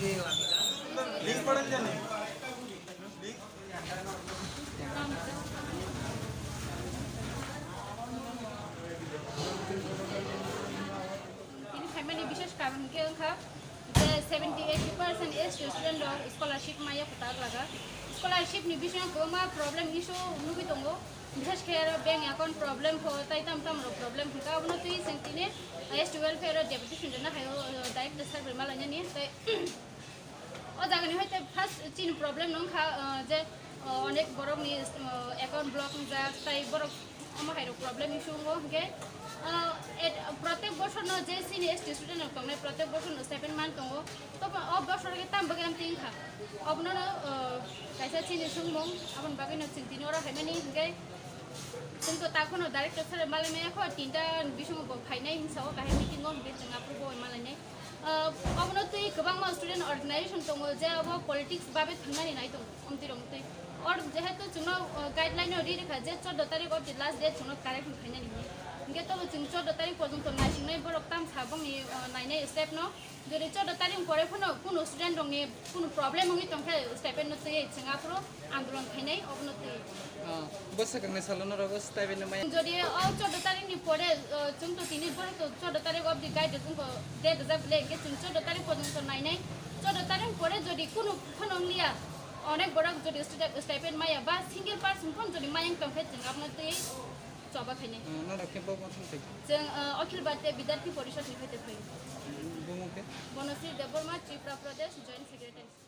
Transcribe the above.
link पड़ेल जाने ini family বিশেষ কারণ কি অংখা যে 70-80% এস স্টুডেন্ট স্কলারশিপ মাইয়া পতাক লাগা স্কলারশিপ নি বিষয় কোমা প্রবলেম ইস্যু নুবি দঙ্গো বিশেষ করে ব্যাংক অ্যাকাউন্ট প্রবলেম হয় তাই তাম প্রবলেম হকা অবনো তুই সেন্টিনে এস 12 ফের ডেপুটেশন জনা হায় ডাইরেক্ট সার্ভে মালানি নি তাই ও জায়গানি হইতে ফার্স্ট চিন প্রবলেম নংখা যে অনেক বড়নি অ্যাকাউন্ট ব্লক যা তাই বড় আমার হাইরো প্রবলেম ইস্যু হগে প্রত্যেক বছর যে সিনিয়র স্টুডেন্ট দং প্রত্যেক বছর 7 মান্থ দङ তবে অব বছর তাম বাগান তিনখা অবনো কাইসা চিনি সুংমং আপন বাগান চিন্তিনি ওরা হেমেনি হগে जोंखौ ताखौनो डाइरेक्टर सार मालायनाय खौ तिनटा बिसंखौ फायनाय हिसाबै बाहाय मिटिंआव बे जों आप्रुभ मालायनाय अबनो तुई गोबां मा स्टुडेन्ट अर्गानाइजेसन दङ जे अब पलिटिक्स बाबे थांनानै नाय दं अमतिरम तुई और जेहेतु जोंनाव गाइडलाइन रि रेखा जे 14 तारिख अफ दि लास्ट डेट जोंनाव कारेक्ट फायनाय नि इंगे तो जों 14 तारिख पर्यन्त नायसिंनाय बरक ताम साबंनि नायनाय स्टेप न যদি 14 तारिख परे फनो कुनु स्टुडेन्ट दंनि कुनु प्रब्लेम होङि तंखे स्टेप न तुई सिंगापुर आन्दोलन फायनाय अबनो तुई बसकने सालनो रगो स्टाइबेन माय যদি 14 तारिखनि परे जों तो तिनि बरक 14 तारिख अफ दि गाइड जोंखौ डेट जाबले के जों 14 तारिख पर्यन्त नायनाय 14 तारिख परे যদি कुनु फनंलिया অনেক বড় যদি স্টাইপেন্ড মায়া বা সিঙ্গেল পারসন কোন যদি মায়াং তংখে जों आपनो तुई जबा खायनाय ना रखेबो कोन से जों अखिल भारतीय विद्यार्थी परिषद निफ्राय फैयो बुमुके बनश्री देबबर्मा त्रिपुरा प्रदेश जॉइंट सेक्रेटारी